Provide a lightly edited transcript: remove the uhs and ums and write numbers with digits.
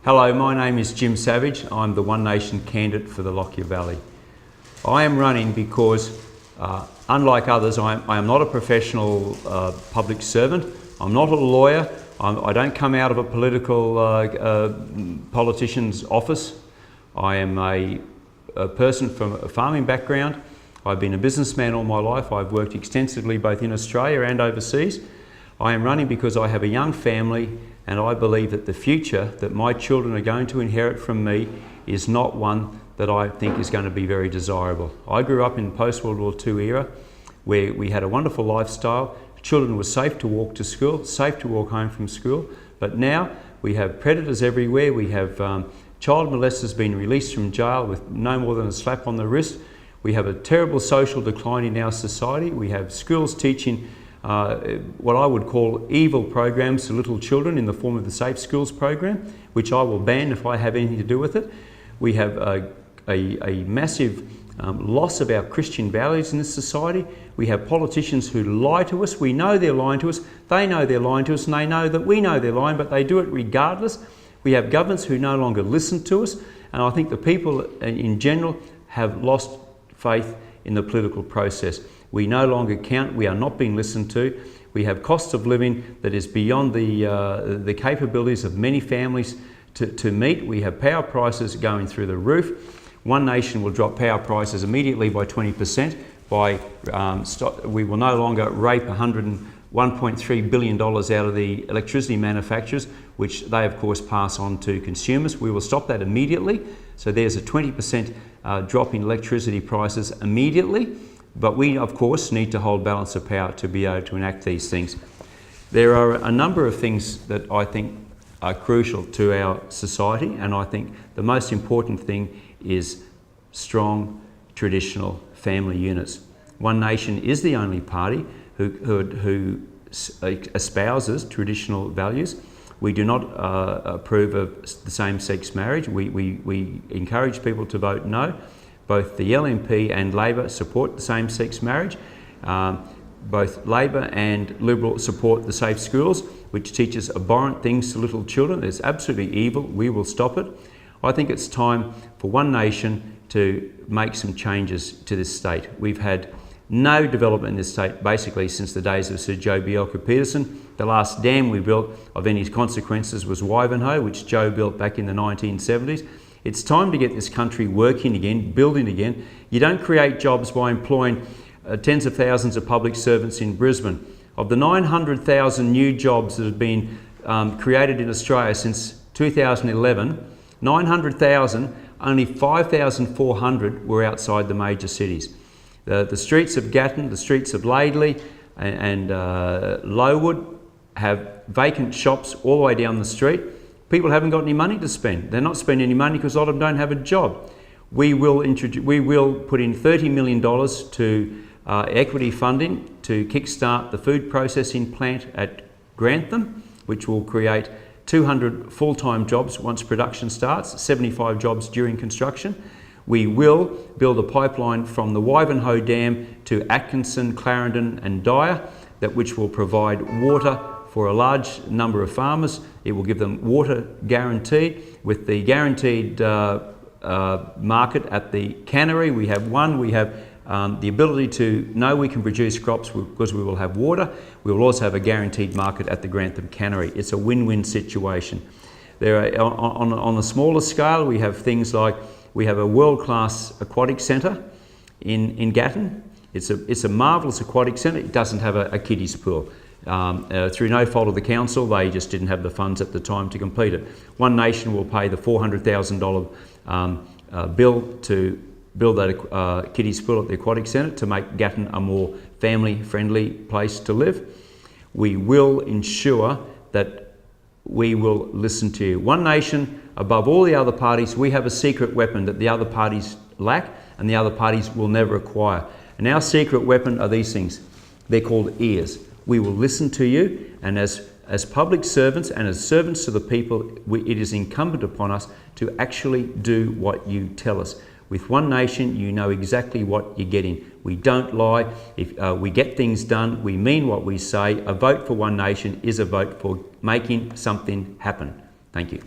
Hello, my name is Jim Savage. I'm the One Nation candidate for the Lockyer Valley. I am running because, unlike others, I am not a professional public servant. I'm not a lawyer. I don't come out of a politician's office. I am a person from a farming background. I've been a businessman all my life. I've worked extensively both in Australia and overseas. I am running because I have a young family, and I believe that the future that my children are going to inherit from me is not one that I think is going to be very desirable. I grew up in the post-World War II era where we had a wonderful lifestyle. Children were safe to walk to school, safe to walk home from school, but now we have predators everywhere. We have child molesters being released from jail with no more than a slap on the wrist. We have a terrible social decline in our society. We have schools teaching what I would call evil programs to little children in the form of the Safe Schools program, which I will ban if I have anything to do with it. We have a massive loss of our Christian values in this society. We have politicians who lie to us. We know they're lying to us. They know they're lying to us, and they know that we know they're lying, but they do it regardless. We have governments who no longer listen to us, and I think the people in general have lost faith in the political process. We no longer count. We are not being listened to. We have cost of living that is beyond the capabilities of many families to meet. We have power prices going through the roof. One Nation will drop power prices immediately by 20%. We will no longer rape $101.3 billion out of the electricity manufacturers, which they of course pass on to consumers. We will stop that immediately. So there's a 20% drop in electricity prices immediately. But we, of course, need to hold balance of power to be able to enact these things. There are a number of things that I think are crucial to our society, and I think the most important thing is strong traditional family units. One Nation is the only party who espouses traditional values. We do not approve of the same-sex marriage. We encourage people to vote no. Both the LNP and Labor support the same-sex marriage. Both Labor and Liberal support the safe schools, which teaches abhorrent things to little children. It's absolutely evil. We will stop it. I think it's time for One Nation to make some changes to this state. We've had no development in this state basically since the days of Sir Joh Bjelke-Petersen. The last dam we built of any consequences was Wivenhoe, which Joh built back in the 1970s. It's time to get this country working again, building again. You don't create jobs by employing tens of thousands of public servants in Brisbane. Of the 900,000 new jobs that have been created in Australia since 2011, 900,000, only 5,400 were outside the major cities. The streets of Gatton, the streets of Laidley and Lowood have vacant shops all the way down the street. People haven't got any money to spend. They're not spending any money because a lot of them don't have a job. We will put in $30 million to equity funding to kickstart the food processing plant at Grantham, which will create 200 full-time jobs once production starts, 75 jobs during construction. We will build a pipeline from the Wivenhoe Dam to Atkinson, Clarendon and Dyer, which will provide water for a large number of farmers. It will give them water guarantee. With the guaranteed market at the cannery, we have the ability to know we can produce crops because we will have water. We will also have a guaranteed market at the Grantham cannery. It's a win-win situation. On a smaller scale, we have things like we have a world-class aquatic centre in Gatton. It's a marvellous aquatic centre. It doesn't have a kiddies pool. Through no fault of the council, they just didn't have the funds at the time to complete it. One Nation will pay the $400,000 bill to build that kiddies pool at the aquatic centre to make Gatton a more family-friendly place to live. We will ensure that we will listen to you. One Nation, above all the other parties, we have a secret weapon that the other parties lack and the other parties will never acquire. And our secret weapon are these things. They're called ears. We will listen to you, and as public servants and as servants to the people, it is incumbent upon us to actually do what you tell us. With One Nation, you know exactly what you're getting. We don't lie. If we get things done, we mean what we say. A vote for One Nation is a vote for making something happen. Thank you.